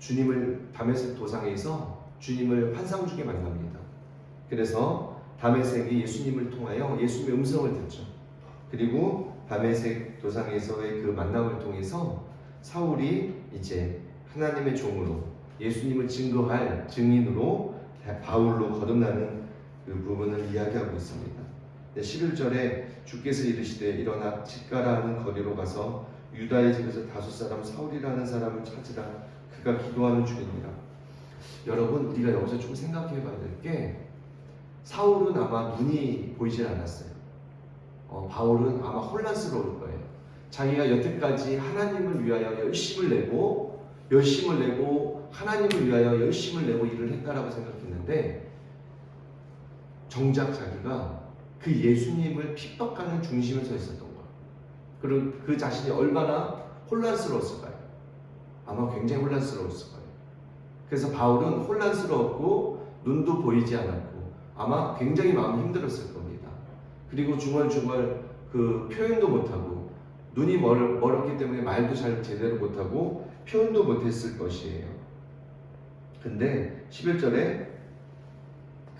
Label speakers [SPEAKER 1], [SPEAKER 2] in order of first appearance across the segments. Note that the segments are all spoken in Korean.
[SPEAKER 1] 주님을 다메섹 도상에서 주님을 환상 중에 만납니다. 그래서 다메섹이 예수님을 통하여 예수님의 음성을 듣죠. 그리고 다메섹 도상에서의 그 만남을 통해서 사울이 이제 하나님의 종으로 예수님을 증거할 증인으로 바울로 거듭나는 그 부분을 이야기하고 있습니다. 11절에 주께서 이르시되 일어나 집가라 하는 거리로 가서 유다의 집에서 다섯 사람 사울이라는 사람을 찾으라. 그가 기도하는 중이니라. 여러분, 우리가 여기서 좀 생각해 봐야 될 게, 사울은 아마 눈이 보이질 않았어요. 바울은 아마 혼란스러울 거예요. 자기가 여태까지 하나님을 위하여 열심을 내고 하나님을 위하여 열심을 내고 일을 했다라고 생각했는데, 정작 자기가 그 예수님을 핍박하는 중심에 서 있었던 거예요. 그리고 그 자신이 얼마나 혼란스러웠을까요? 아마 굉장히 혼란스러웠을 거예요. 그래서 바울은 혼란스러웠고 눈도 보이지 않았고 아마 굉장히 마음이 힘들었을 겁니다. 그리고 중얼중얼 그 표현도 못하고 눈이 멀었기 때문에 말도 잘 제대로 못하고 표현도 못했을 것이에요. 근데 11절에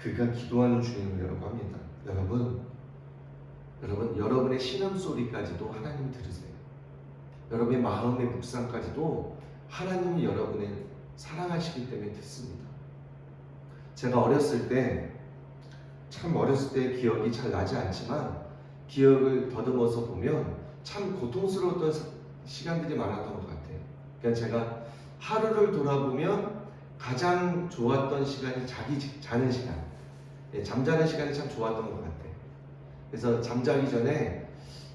[SPEAKER 1] 그가 기도하는 중이라고 합니다. 여러분의 신음소리까지도 하나님 들으세요. 여러분의 마음의 묵상까지도 하나님이 여러분을 사랑하시기 때문에 듣습니다. 제가 어렸을 때 기억이 잘 나지 않지만 기억을 더듬어서 보면 참 고통스러웠던 시간들이 많았던 것 같아요. 그러니까 제가 하루를 돌아보면 가장 좋았던 시간이 자는 시간, 잠자는 시간이 참 좋았던 것 같아요. 그래서 잠자기 전에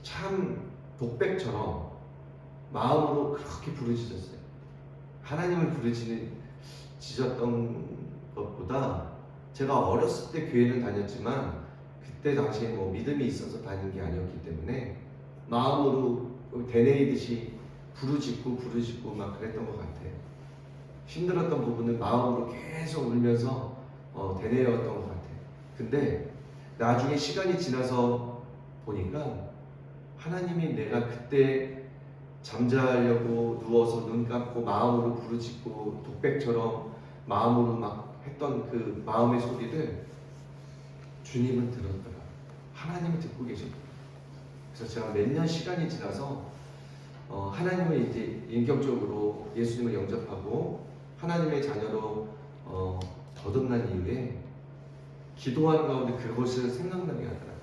[SPEAKER 1] 참 독백처럼 마음으로 그렇게 부르짖었어요. 하나님을 부르짖었던 것보다, 제가 어렸을 때 교회는 다녔지만 그때 당시에 믿음이 있어서 다닌 게 아니었기 때문에 마음으로 되뇌이듯이 부르짖고 막 그랬던 것 같아요. 힘들었던 부분은 마음으로 계속 울면서 되뇌었던 것 같아요. 근데 나중에 시간이 지나서 보니까 하나님이 내가 그때 잠자려고 누워서 눈 감고 마음으로 부르짖고 독백처럼 마음으로 막 했던 그 마음의 소리를 주님은 들었더라. 하나님이 듣고 계셨더라. 그래서 제가 몇 년 시간이 지나서 하나님을 이제 인격적으로 예수님을 영접하고 하나님의 자녀로 거듭난 이후에 기도하는 가운데 그것을 생각나게 하더라고요.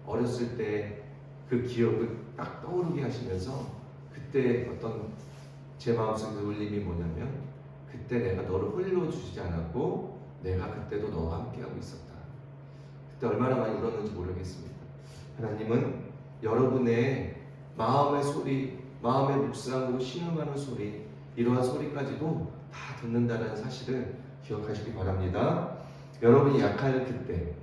[SPEAKER 1] 어렸을 때 그 기억을 딱 떠오르게 하시면서 그때 어떤 제 마음속에 울림이 뭐냐면, 그때 내가 너를 홀로 주지 않았고 내가 그때도 너와 함께하고 있었다. 그때 얼마나 많이 울었는지 모르겠습니다. 하나님은 여러분의 마음의 소리, 마음의 묵상으로 신음하는 소리, 이러한 소리까지도 다 듣는다는 사실을 기억하시기 바랍니다. 여러분이 약할 그때,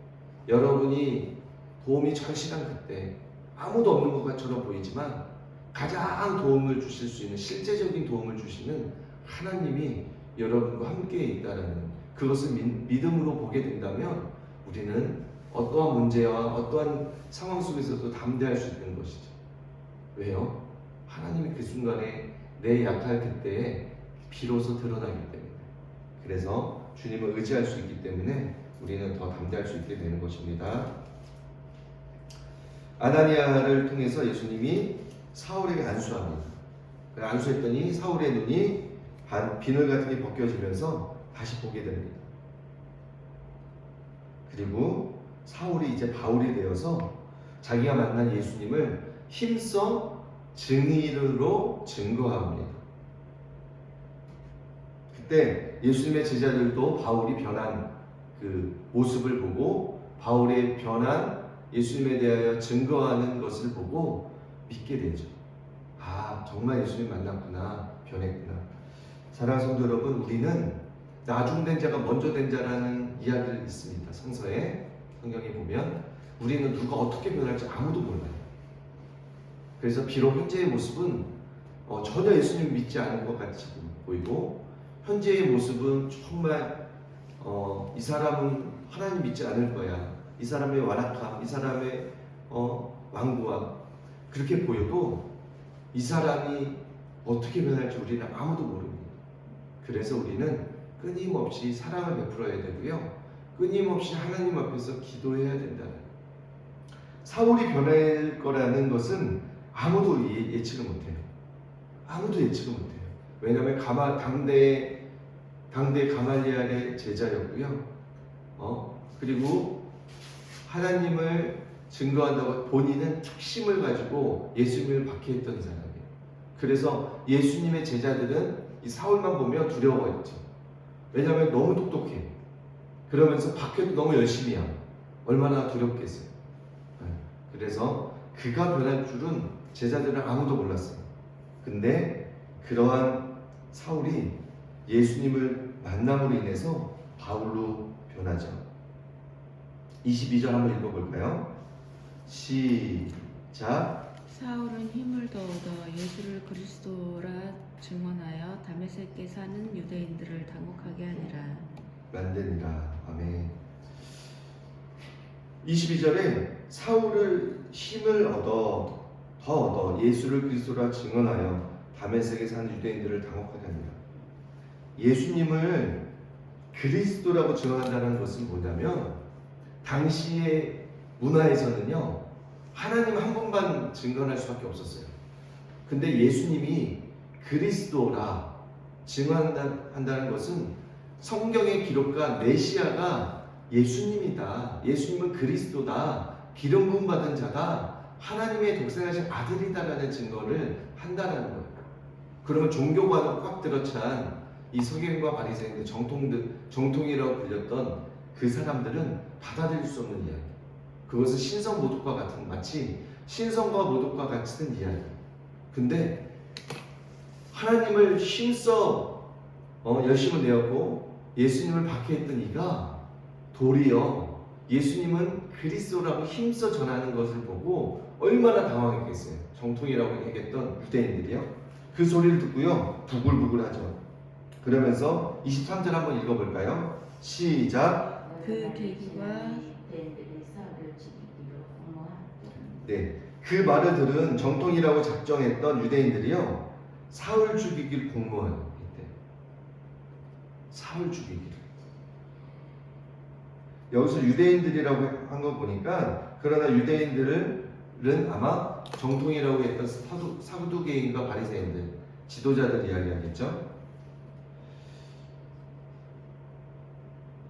[SPEAKER 1] 여러분이 도움이 절실한 그때, 아무도 없는 것처럼 보이지만 가장 도움을 주실 수 있는, 실제적인 도움을 주시는 하나님이 여러분과 함께 있다는 그것을 믿음으로 보게 된다면 우리는 어떠한 문제와 어떠한 상황 속에서도 담대할 수 있는 것이죠. 왜요? 하나님이 그 순간에 내 약할 그때에 비로소 드러나기 때문에, 그래서 주님을 의지할 수 있기 때문에 우리는 더 담대할 수 있게 되는 것입니다. 아나니아를 통해서 예수님이 사울에게 안수합니다. 안수했더니 사울의 눈이 비늘 같은 게 벗겨지면서 다시 보게 됩니다. 그리고 사울이 이제 바울이 되어서 자기가 만난 예수님을 힘써 증인으로 증거합니다. 그때 예수님의 제자들도 바울이 변한 그 모습을 보고, 바울의 변한 예수님에 대하여 증거하는 것을 보고 믿게 되죠. 아, 정말 예수님 만났구나, 변했구나. 사랑하는 성도 여러분, 우리는 나중된 자가 먼저 된 자라는 이야기를 있습니다. 성서에, 성경에 보면 우리는 누가 어떻게 변할지 아무도 몰라요. 그래서 비록 현재의 모습은 전혀 예수님 믿지 않은 것 같이 보이고, 현재의 모습은 정말 이 사람은 하나님 믿지 않을 거야, 이 사람의 완악함, 이 사람의 완고함, 그렇게 보여도 이 사람이 어떻게 변할지 우리는 아무도 모릅니다. 그래서 우리는 끊임없이 사랑을 베풀어야 되고요. 끊임없이 하나님 앞에서 기도해야 된다. 사울이 변할 거라는 것은 아무도 예측을 못해요. 아무도 예측을 못해요. 왜냐하면 당대 가말리엘의 제자였고요. 그리고 하나님을 증거한다고 본인은 특심을 가지고 예수님을 박해했던 사람이에요. 그래서 예수님의 제자들은 이 사울만 보면 두려워했죠. 왜냐하면 너무 똑똑해. 그러면서 박해도 너무 열심히 하고 얼마나 두렵겠어요. 그래서 그가 변할 줄은 제자들은 아무도 몰랐어요. 근데 그러한 사울이 예수님을 만남으로 인해서 바울로 변하죠. 22절 한번 읽어볼까요? 시작.
[SPEAKER 2] 사울은 힘을 더 얻어 예수를 그리스도라 증언하여 다메섹에 사는 유대인들을 당혹하게 하니라.
[SPEAKER 1] 만드니라. 아멘. 22절에 사울을 힘을 더 얻어 예수를 그리스도라 증언하여 다메섹에 사는 유대인들을 당혹하게 하니라. 예수님을 그리스도라고 증언한다는 것은 뭐냐면 당시의 문화에서는요 하나님 한 분만 증언할 수밖에 없었어요. 근데 예수님이 그리스도라 증언한다는 것은 성경의 기록과 메시아가 예수님이다, 예수님은 그리스도다, 기름 부음 받은 자다, 하나님의 독생하신 아들이다라는 증거를 한다는 거예요. 그러면 종교관으로 꽉 들어찬 이 서기관과 바리새인들 정통이라고 불렸던 그 사람들은 받아들일 수 없는 이야기. 그것은 신성 모독과 같은, 마치 신성과 모독과 같은 이야기. 근데 하나님을 힘써 열심을 내었고 예수님을 박해했던 이가 도리어 예수님은 그리스도라고 힘써 전하는 것을 보고 얼마나 당황했겠어요. 정통이라고 얘기했던 유대인들이요. 그 소리를 듣고요 부글부글하죠. 그러면서 23절 한번 읽어볼까요? 시작.
[SPEAKER 2] 그 계기와
[SPEAKER 1] 네, 그 말을 들은 정통이라고 작정했던 유대인들이요 사울 죽이기를 공모했대요. 사울 죽이기를. 여기서 유대인들이라고 한 거 보니까, 그러나 유대인들은 아마 정통이라고 했던 사두개인과 바리새인들, 지도자들 이야기하겠죠.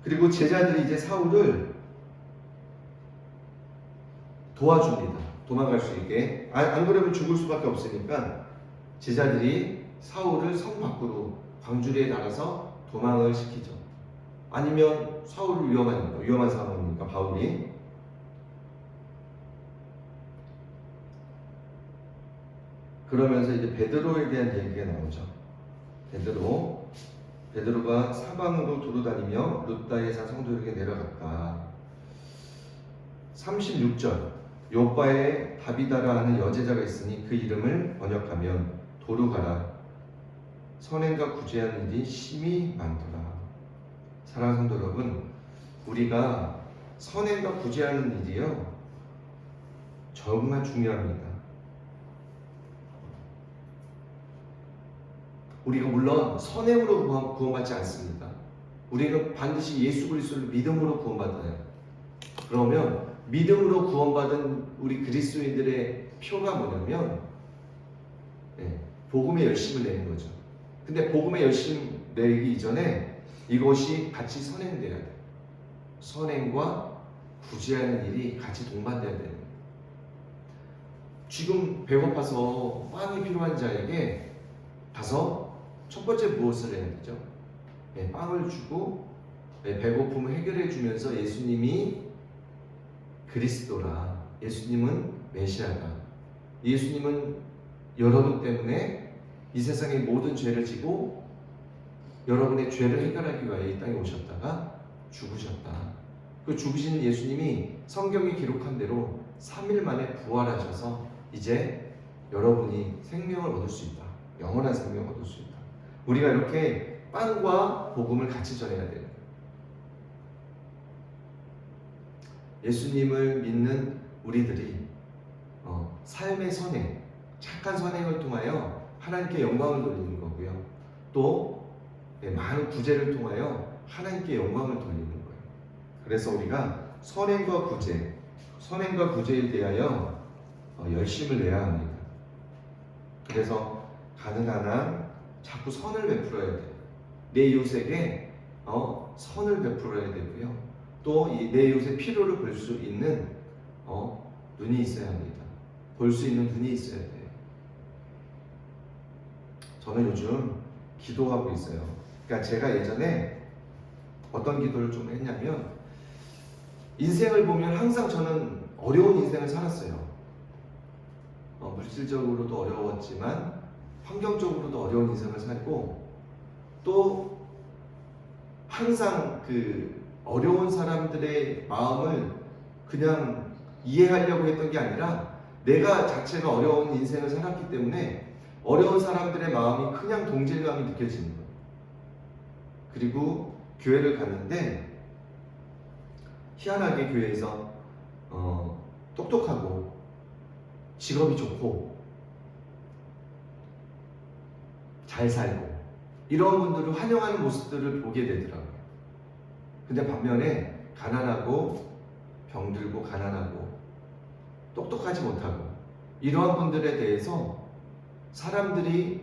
[SPEAKER 1] 그리고 제자들이 이제 사울을 도와줍니다. 도망갈 수 있게. 안 그러면 죽을 수밖에 없으니까 제자들이 사울을 성 밖으로 광주리에 달아서 도망을 시키죠. 아니면 사울을 위험한 상황이니까 바울이. 그러면서 이제 베드로에 대한 얘기가 나오죠. 베드로가 사방으로 두루다니며 룻다에 산 성도에게 내려갔다. 36절, 요바에 다비다라 하는 여제자가 있으니 그 이름을 번역하면 도루가라. 선행과 구제하는 일이 심히 많더라. 사랑하는 성도 여러분, 우리가 선행과 구제하는 일이요 정말 중요합니다. 우리가 물론 선행으로 구원받지 않습니다. 우리는 반드시 예수 그리스도를 믿음으로 구원받아요. 그러면 믿음으로 구원받은 우리 그리스도인들의 표가 뭐냐면 복음의 열심을 내는 거죠. 근데 복음의 열심 내기 이전에 이것이 같이 선행돼야 돼요. 선행과 구제하는 일이 같이 동반돼야 돼요. 지금 배고파서 빵이 필요한 자에게 가서 첫 번째 무엇을 해야 되죠? 빵을 주고 배고픔을 해결해 주면서 예수님이 그리스도라, 예수님은 메시아다, 예수님은 여러분 때문에 이 세상의 모든 죄를 지고 여러분의 죄를 해결하기 위하여 이 땅에 오셨다가 죽으셨다. 그 죽으신 예수님이 성경이 기록한 대로 3일 만에 부활하셔서 이제 여러분이 생명을 얻을 수 있다. 영원한 생명을 얻을 수 있다. 우리가 이렇게 빵과 복음을 같이 전해야 돼요. 예수님을 믿는 우리들이 삶의 선행, 착한 선행을 통하여 하나님께 영광을 돌리는 거고요. 또 많은 구제를 통하여 하나님께 영광을 돌리는 거예요. 그래서 우리가 선행과 구제에 대하여 열심을 내야 합니다. 그래서 가능한 한 자꾸 선을 베풀어야 돼요. 내 이웃에게 선을 베풀어야 되고요. 또 내 이웃의 필요를 볼 수 있는 눈이 있어야 합니다. 볼 수 있는 눈이 있어야 돼요. 저는 요즘 기도하고 있어요. 그러니까 제가 예전에 어떤 기도를 좀 했냐면, 인생을 보면 항상 저는 어려운 인생을 살았어요. 물질적으로도 어려웠지만 환경적으로도 어려운 인생을 살고, 또 항상 그 어려운 사람들의 마음을 그냥 이해하려고 했던 게 아니라 내가 자체가 어려운 인생을 살았기 때문에 어려운 사람들의 마음이 그냥 동질감이 느껴지는 거예요. 그리고 교회를 갔는데 희한하게 교회에서 똑똑하고 직업이 좋고 잘 살고 이런 분들을 환영하는 모습들을 보게 되더라고요. 근데 반면에 가난하고 병들고 가난하고 똑똑하지 못하고 이러한 분들에 대해서 사람들이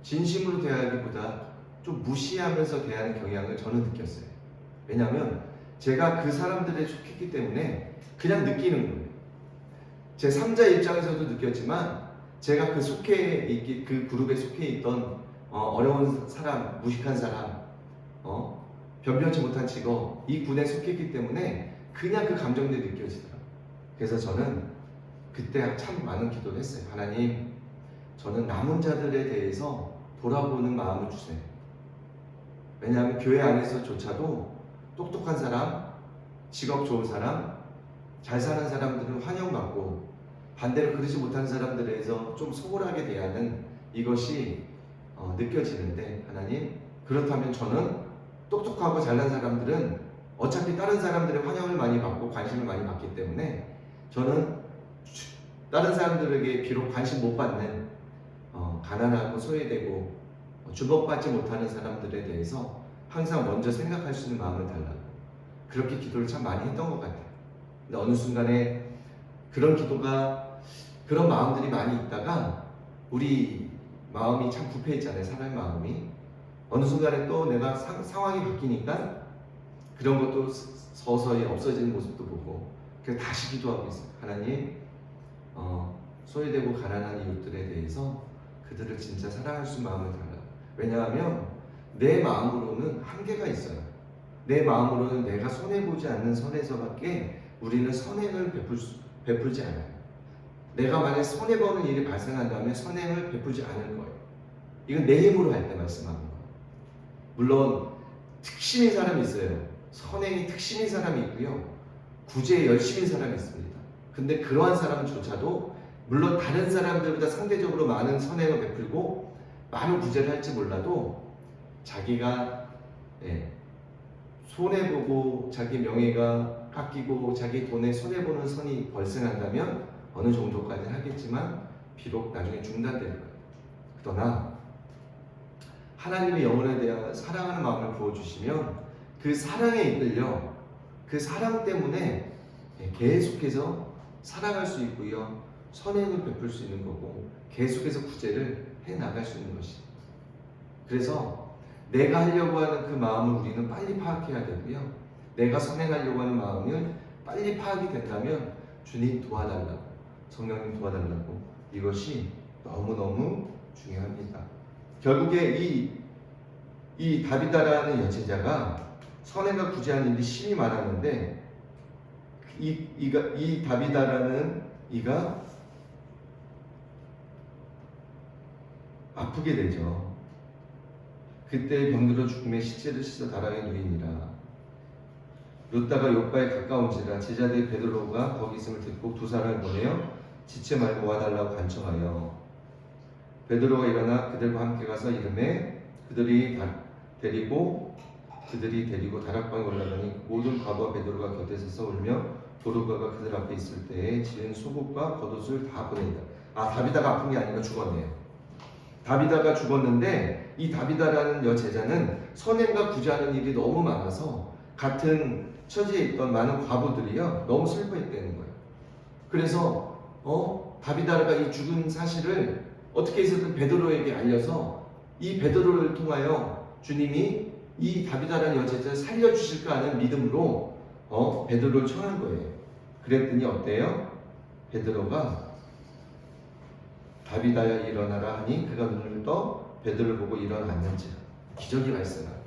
[SPEAKER 1] 진심으로 대하기보다 좀 무시하면서 대하는 경향을 저는 느꼈어요. 왜냐하면 제가 그 사람들에 속했기 때문에 그냥 느끼는 거예요. 제 3자 입장에서도 느꼈지만 제가 그 그룹에 속해 있던 어려운 사람, 무식한 사람, 변변치 못한 직업, 이 군에 속했기 때문에 그냥 그 감정들이 느껴지더라고요. 그래서 저는 그때 참 많은 기도를 했어요. 하나님, 저는 남은 자들에 대해서 돌아보는 마음을 주세요. 왜냐하면 교회 안에서조차도 똑똑한 사람, 직업 좋은 사람, 잘 사는 사람들은 환영받고 반대로 그러지 못한 사람들에 대해서 좀 소홀하게 대하는 이것이 느껴지는데, 하나님, 그렇다면 저는 똑똑하고 잘난 사람들은 어차피 다른 사람들의 환영을 많이 받고 관심을 많이 받기 때문에 저는 다른 사람들에게 비록 관심 못 받는 가난하고 소외되고 주목받지 못하는 사람들에 대해서 항상 먼저 생각할 수 있는 마음을 달라고, 그렇게 기도를 참 많이 했던 것 같아요. 근데 어느 순간에 그런 마음들이 많이 있다가 우리 마음이 참 부패했잖아요. 사람의 마음이 어느 순간에 또 내가 상황이 바뀌니까 그런 것도 서서히 없어지는 모습도 보고, 그래서 다시 기도하고 있어요. 하나님, 소외되고 가난한 이웃들에 대해서 그들을 진짜 사랑할 수 있는 마음을 달라. 왜냐하면 내 마음으로는 한계가 있어요. 내 마음으로는 내가 손해보지 않는 선에서밖에 우리는 선행을 베풀지 않아요. 내가 만약 손해보는 일이 발생한다면 선행을 베풀지 않을 거예요. 이건 내 힘으로 할 때 말씀하는 거예요. 물론 특심인 사람이 있어요. 선행이 특심인 사람이 있고요, 구제에 열심인 사람이 있습니다. 근데 그러한 사람조차도 물론 다른 사람들보다 상대적으로 많은 선행을 베풀고 많은 구제를 할지 몰라도 자기가 손해보고 자기 명예가 깎이고 자기 돈에 손해보는 선이 발생한다면 어느 정도까지는 하겠지만 비록 나중에 중단될 거예요. 그러나 하나님의 영혼에 대한 사랑하는 마음을 부어주시면 그 사랑에 이끌려 그 사랑 때문에 계속해서 사랑할 수 있고요, 선행을 베풀 수 있는 거고, 계속해서 구제를 해나갈 수 있는 것이. 그래서 내가 하려고 하는 그 마음을 우리는 빨리 파악해야 되고요, 내가 선행하려고 하는 마음을 빨리 파악이 된다면 주님 도와달라고, 성령님 도와달라고, 이것이 너무너무 중요합니다. 결국에 이 다비다라는 여제자가 선행과 구제하는 일이 심히 많았는데, 이 다비다라는 이가 아프게 되죠. 그때 병들어 죽음에 시체를 씻어 다락에 누이니라. 룻다가 욥바에 가까운지라 제자들 베드로가 거기 있음을 듣고 두 사람을 보내어 지체 말고 와달라고 간청하여 베드로가 일어나 그들과 함께 가서 이르매 그들이 데리고 다락방에 올라가니 모든 과부와 베드로가 곁에 서서 울며 도르가가 그들 앞에 있을 때에 지은 속옷과 겉옷을 다 보낸다. 다비다가 아픈 게 아니라 죽었네요. 다비다가 죽었는데 그런데 이 다비다라는 여제자는 선행과 구제하는 일이 너무 많아서 같은 처지에 있던 많은 과부들이요 너무 슬퍼했다는 거예요. 그래서 다비다가 이 죽은 사실을 어떻게 해서든 베드로에게 알려서 이 베드로를 통하여 주님이 이 다비다라는 여제자를 살려주실까 하는 믿음으로 베드로를 청한 거예요. 그랬더니 어때요? 베드로가 다비다야 일어나라 하니 그가 눈을 떠 베드로를 보고 일어났는지라. 기적이 발생합니다.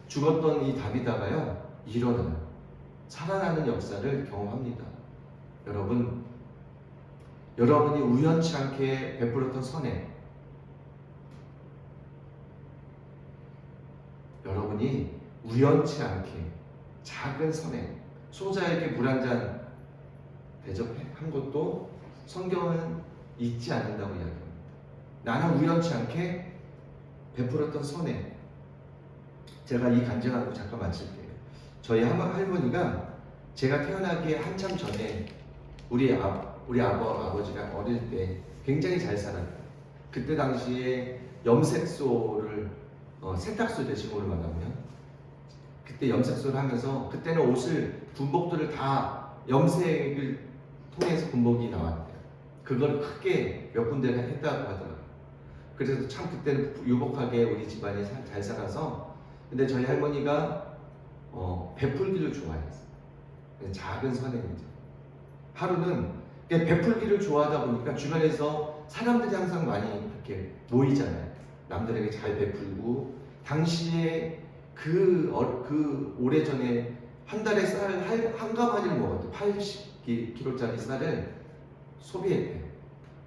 [SPEAKER 1] 죽었던 이 다비다가요 일어나요. 살아나는 역사를 경험합니다. 여러분이 우연치 않게 베풀었던 선행, 여러분이 우연치 않게 작은 선행, 소자에게 물 한 잔 대접한 것도 성경은 잊지 않는다고 이야기합니다. 나는 우연치 않게 베풀었던 선행. 제가 이 간증하고 잠깐 마칠게요. 저희 할머니가 제가 태어나기 한참 전에 우리 아버지가 어릴 때 굉장히 잘 살았어요. 그때 당시에 염색소를 세탁소 대신으로 말하면 그때 염색소를 하면서 그때는 옷을 군복들을 다 염색을 통해서 군복이 나왔대요. 그걸 크게 몇 군데가 했다고 하더라고요. 그래서 참 그때는 유복하게 우리 집안이 잘 살아서 근데 저희 할머니가 베풀기를 좋아했어요. 작은 선행이죠. 하루는 베풀기를 좋아하다 보니까 주변에서 사람들이 항상 많이 이렇게 모이잖아요. 남들에게 잘 베풀고 당시에 그 오래전에 한 달에 쌀 한 가마니를 먹었대. 80kg짜리 쌀을 소비했대요.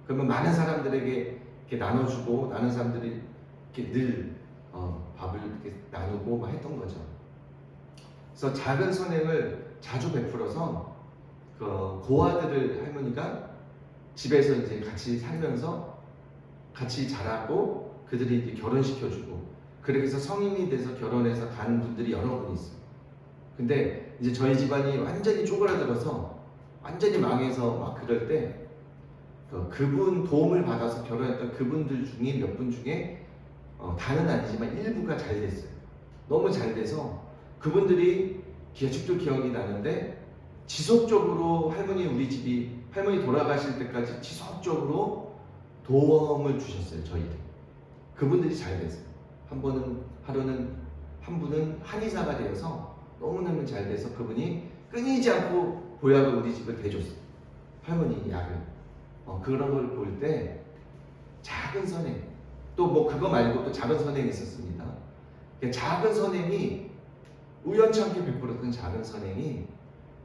[SPEAKER 1] 그러면 많은 사람들에게 이렇게 나눠주고 많은 사람들이 이렇게 늘 밥을 이렇게 나누고 막 했던 거죠. 그래서 작은 선행을 자주 베풀어서 그 고아들을 할머니가 집에서 이제 같이 살면서 같이 자라고 그들이 이제 결혼시켜주고 그렇게 해서 성인이 돼서 결혼해서 간 분들이 여러 분 있어요. 근데 이제 저희 집안이 완전히 쪼그라들어서 완전히 망해서 막 그럴 때 그분 도움을 받아서 결혼했던 그분들 중에 몇 분 중에 다는 아니지만 일부가 잘 됐어요. 너무 잘 돼서 그분들이 아직도 기억이 나는데 지속적으로 우리 집이 할머니 돌아가실 때까지 지속적으로 도움을 주셨어요. 저희들 그분들이 잘 됐어요. 한 분은 한의사가 되어서 너무너무 잘 돼서 그분이 끊이지 않고 보약을 우리 집을 대줬어요. 할머니 약을 그런 걸 볼 때 작은 선행 또 뭐 그거 말고 또 작은 선행이 있었습니다. 작은 선행이 우연치 않게 베풀었던 작은 선행이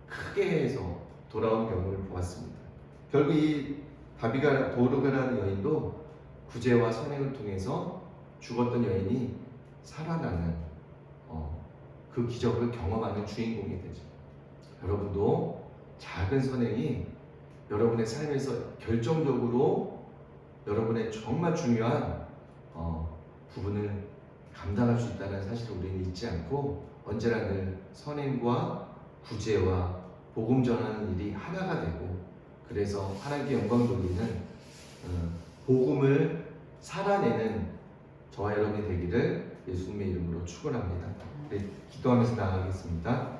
[SPEAKER 1] 크게 해서 돌아온 경우를 보았습니다. 결국 이 도르가라는 여인도 구제와 선행을 통해서 죽었던 여인이 살아나는 그 기적을 경험하는 주인공이 되죠. 여러분도 작은 선행이 여러분의 삶에서 결정적으로 여러분의 정말 중요한 부분을 감당할 수 있다는 사실을 우리는 잊지 않고 언제나 늘 선행과 구제와 복음 전하는 일이 하나가 되고 그래서 하나님께 영광 돌리는 복음을 살아내는 저와 여러분이 되기를 예수님의 이름으로 축원합니다. 네, 기도하면서 나아가겠습니다.